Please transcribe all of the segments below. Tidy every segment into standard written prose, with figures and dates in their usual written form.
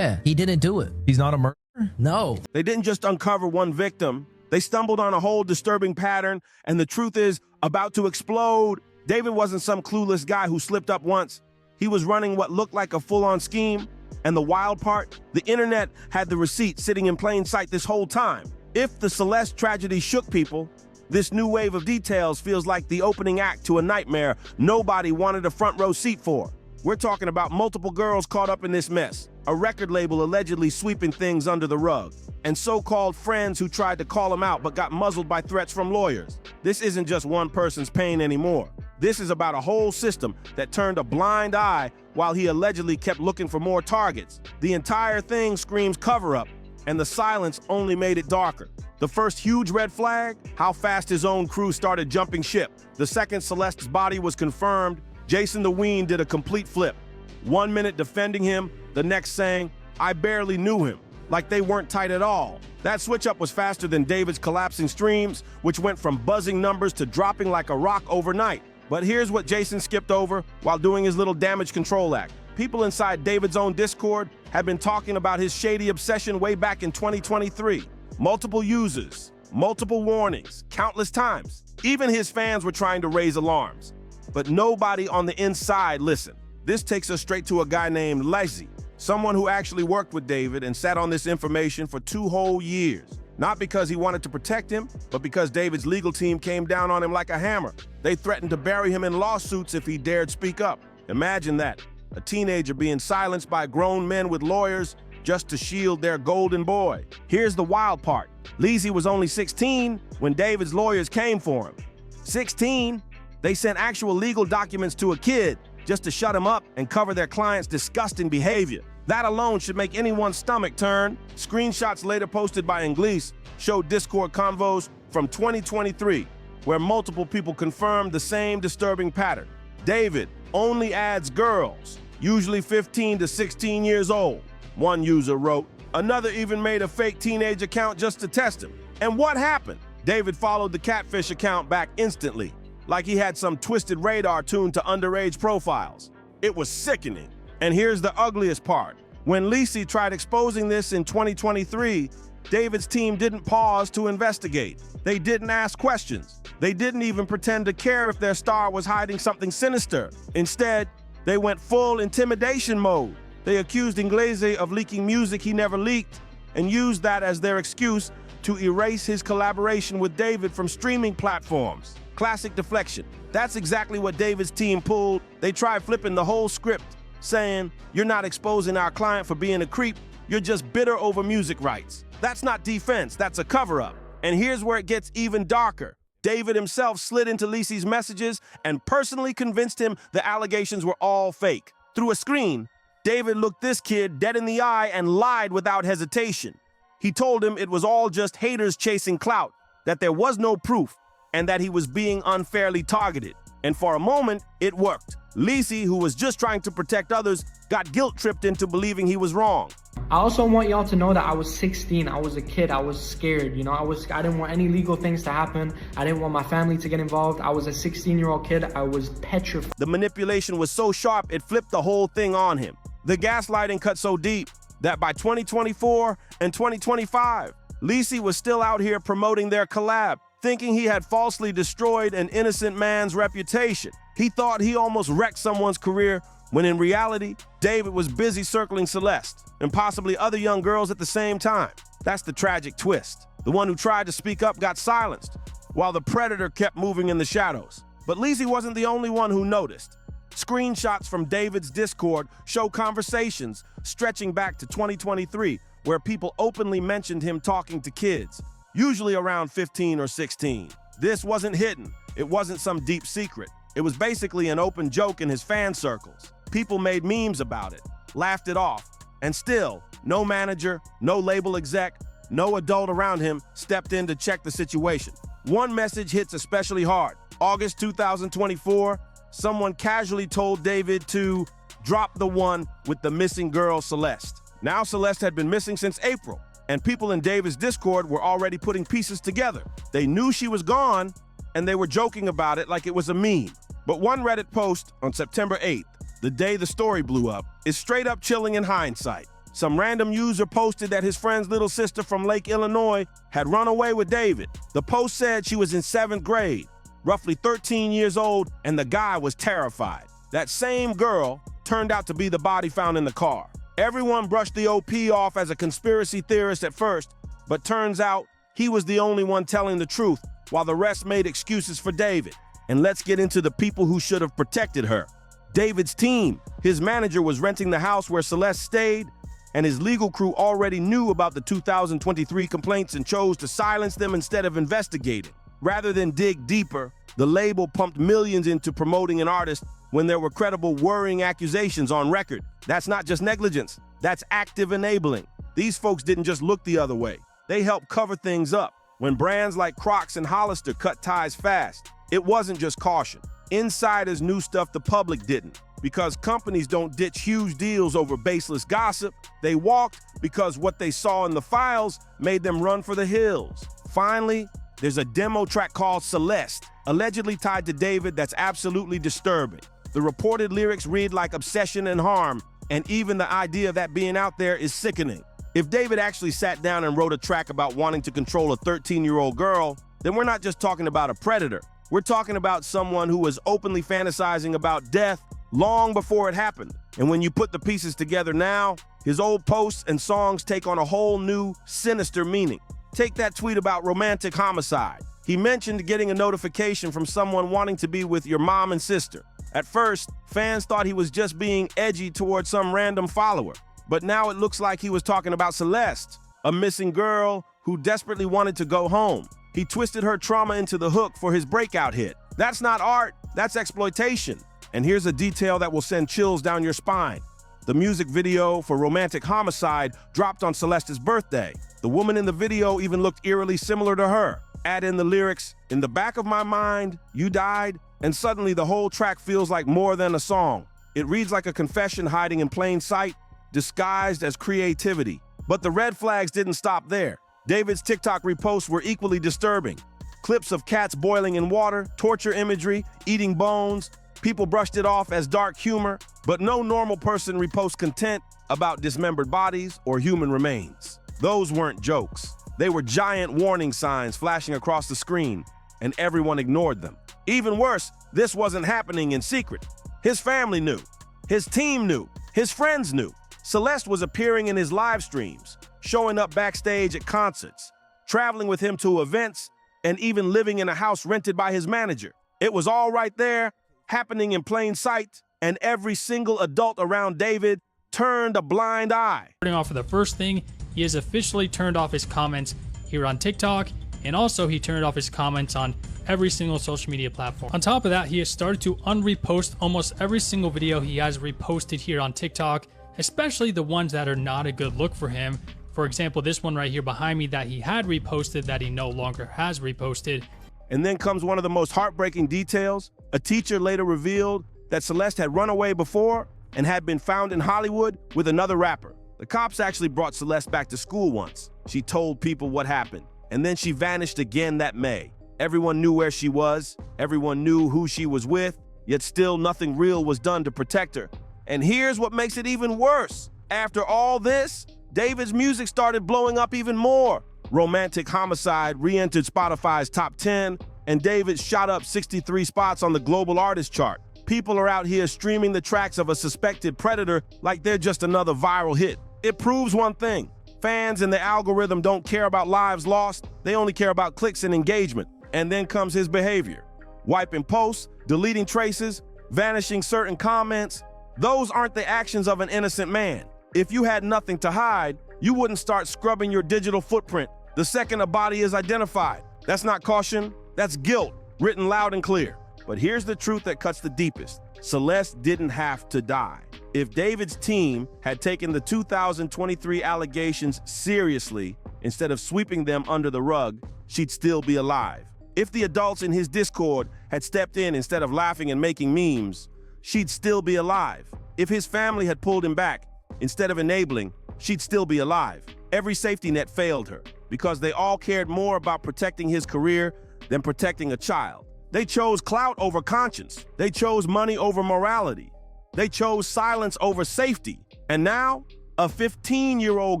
Yeah, he didn't do it. He's not a murderer? No. They didn't just uncover one victim. They stumbled on a whole disturbing pattern, and the truth is about to explode. David wasn't some clueless guy who slipped up once. He was running what looked like a full-on scheme. And the wild part, the internet had the receipt sitting in plain sight this whole time. If the Celeste tragedy shook people, this new wave of details feels like the opening act to a nightmare nobody wanted a front row seat for. We're talking about multiple girls caught up in this mess, a record label allegedly sweeping things under the rug, and so-called friends who tried to call them out but got muzzled by threats from lawyers. This isn't just one person's pain anymore. This is about a whole system that turned a blind eye while he allegedly kept looking for more targets. The entire thing screams cover-up, and the silence only made it darker. The first huge red flag, how fast his own crew started jumping ship. The second Celeste's body was confirmed, Jason the Ween did a complete flip. 1 minute defending him, the next saying, "I barely knew him," like they weren't tight at all. That switch-up was faster than David's collapsing streams, which went from buzzing numbers to dropping like a rock overnight. But here's what Jason skipped over while doing his little damage control act. People inside David's own Discord had been talking about his shady obsession way back in 2023. Multiple users, multiple warnings, countless times. Even his fans were trying to raise alarms. But nobody on the inside listened. This takes us straight to a guy named Leslie, someone who actually worked with David and sat on this information for 2 whole years. Not because he wanted to protect him, but because David's legal team came down on him like a hammer. They threatened to bury him in lawsuits if he dared speak up. Imagine that, a teenager being silenced by grown men with lawyers just to shield their golden boy. Here's the wild part. Leslie was only 16 when David's lawyers came for him. 16? They sent actual legal documents to a kid just to shut him up and cover their client's disgusting behavior. That alone should make anyone's stomach turn. Screenshots later posted by Inglese showed Discord convos from 2023, where multiple people confirmed the same disturbing pattern. David only adds girls, usually 15 to 16 years old, one user wrote. Another even made a fake teenage account just to test him. And what happened? David followed the catfish account back instantly, like he had some twisted radar tuned to underage profiles. It was sickening. And here's the ugliest part. When Lisi tried exposing this in 2023, David's team didn't pause to investigate. They didn't ask questions. They didn't even pretend to care if their star was hiding something sinister. Instead, they went full intimidation mode. They accused Inglese of leaking music he never leaked and used that as their excuse to erase his collaboration with David from streaming platforms. Classic deflection. That's exactly what David's team pulled. They tried flipping the whole script, saying, "You're not exposing our client for being a creep, you're just bitter over music rights." That's not defense, that's a cover-up. And here's where it gets even darker. David himself slid into Lisi's messages and personally convinced him the allegations were all fake. Through a screen, David looked this kid dead in the eye and lied without hesitation. He told him it was all just haters chasing clout, that there was no proof, and that he was being unfairly targeted. And for a moment, it worked. Lisi, who was just trying to protect others, got guilt-tripped into believing he was wrong. I also want y'all to know that I was 16. I was a kid. I was scared. You know, I didn't want any legal things to happen. I didn't want my family to get involved. I was a 16-year-old kid. I was petrified. The manipulation was so sharp, it flipped the whole thing on him. The gaslighting cut so deep that by 2024 and 2025, Lisi was still out here promoting their collab, thinking he had falsely destroyed an innocent man's reputation. He thought he almost wrecked someone's career, when in reality, David was busy circling Celeste and possibly other young girls at the same time. That's the tragic twist. The one who tried to speak up got silenced, while the predator kept moving in the shadows. But Lisi wasn't the only one who noticed. Screenshots from David's Discord show conversations stretching back to 2023, where people openly mentioned him talking to kids, usually around 15 or 16. This wasn't hidden. It wasn't some deep secret. It was basically an open joke in his fan circles. People made memes about it, laughed it off, and still, no manager, no label exec, no adult around him stepped in to check the situation. One message hits especially hard. August 2024, someone casually told David to drop the one with the missing girl, Celeste. Now Celeste had been missing since April, and people in David's Discord were already putting pieces together. They knew she was gone, and they were joking about it like it was a meme. But one Reddit post on September 8th, the day the story blew up, is straight up chilling in hindsight. Some random user posted that his friend's little sister from Lake Illinois had run away with David. The post said she was in 7th grade, roughly 13 years old, and the guy was terrified. That same girl turned out to be the body found in the car. Everyone brushed the OP off as a conspiracy theorist at first, but turns out he was the only one telling the truth, while the rest made excuses for David. And let's get into the people who should have protected her. David's team. His manager was renting the house where Celeste stayed, and his legal crew already knew about the 2023 complaints and chose to silence them instead of investigating. Rather than dig deeper, the label pumped millions into promoting an artist when there were credible, worrying accusations on record. That's not just negligence, that's active enabling. These folks didn't just look the other way. They helped cover things up. When brands like Crocs and Hollister cut ties fast, it wasn't just caution. Insiders knew stuff the public didn't. Because companies don't ditch huge deals over baseless gossip, they walked because what they saw in the files made them run for the hills. Finally, there's a demo track called Celeste, allegedly tied to David, that's absolutely disturbing. The reported lyrics read like obsession and harm, and even the idea of that being out there is sickening. If David actually sat down and wrote a track about wanting to control a 13-year-old girl, then we're not just talking about a predator. We're talking about someone who was openly fantasizing about death long before it happened. And when you put the pieces together now, his old posts and songs take on a whole new, sinister meaning. Take that tweet about romantic homicide. He mentioned getting a notification from someone wanting to be with your mom and sister. At first, fans thought he was just being edgy towards some random follower. But now it looks like he was talking about Celeste, a missing girl who desperately wanted to go home. He twisted her trauma into the hook for his breakout hit. That's not art, that's exploitation. And here's a detail that will send chills down your spine. The music video for Romantic Homicide dropped on Celeste's birthday. The woman in the video even looked eerily similar to her. Add in the lyrics, "In the back of my mind, you died," and suddenly the whole track feels like more than a song. It reads like a confession hiding in plain sight, disguised as creativity. But the red flags didn't stop there. David's TikTok reposts were equally disturbing. Clips of cats boiling in water, torture imagery, eating bones. People brushed it off as dark humor, but no normal person reposts content about dismembered bodies or human remains. Those weren't jokes. They were giant warning signs flashing across the screen, and everyone ignored them. Even worse, this wasn't happening in secret. His family knew. His team knew. His friends knew. Celeste was appearing in his live streams, showing up backstage at concerts, traveling with him to events, and even living in a house rented by his manager. It was all right there, happening in plain sight, and every single adult around David turned a blind eye. Starting off with the first thing, he has officially turned off his comments here on TikTok, and also he turned off his comments on every single social media platform. On top of that, he has started to unrepost almost every single video he has reposted here on TikTok, especially the ones that are not a good look for him. For example, this one right here behind me that he had reposted that he no longer has reposted. And then comes one of the most heartbreaking details. A teacher later revealed that Celeste had run away before and had been found in Hollywood with another rapper. The cops actually brought Celeste back to school once. She told people what happened, and then she vanished again that May. Everyone knew where she was, everyone knew who she was with, yet still nothing real was done to protect her. And here's what makes it even worse. After all this, David's music started blowing up even more. Romantic Homicide re-entered Spotify's top 10, and David shot up 63 spots on the global artist chart. People are out here streaming the tracks of a suspected predator like they're just another viral hit. It proves one thing. Fans and the algorithm don't care about lives lost, they only care about clicks and engagement. And then comes his behavior. Wiping posts, deleting traces, vanishing certain comments. Those aren't the actions of an innocent man. If you had nothing to hide, you wouldn't start scrubbing your digital footprint the second a body is identified. That's not caution, that's guilt, written loud and clear. But here's the truth that cuts the deepest. Celeste didn't have to die. If David's team had taken the 2023 allegations seriously, instead of sweeping them under the rug, she'd still be alive. If the adults in his Discord had stepped in instead of laughing and making memes, she'd still be alive. If his family had pulled him back instead of enabling, she'd still be alive. Every safety net failed her because they all cared more about protecting his career than protecting a child. They chose clout over conscience. They chose money over morality. They chose silence over safety. And now, a 15-year-old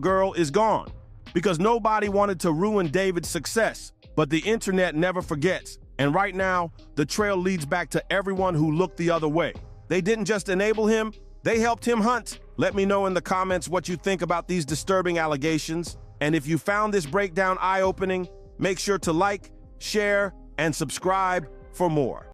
girl is gone because nobody wanted to ruin David's success. But the internet never forgets. And right now, the trail leads back to everyone who looked the other way. They didn't just enable him, they helped him hunt. Let me know in the comments what you think about these disturbing allegations. And if you found this breakdown eye-opening, make sure to like, share, and subscribe for more.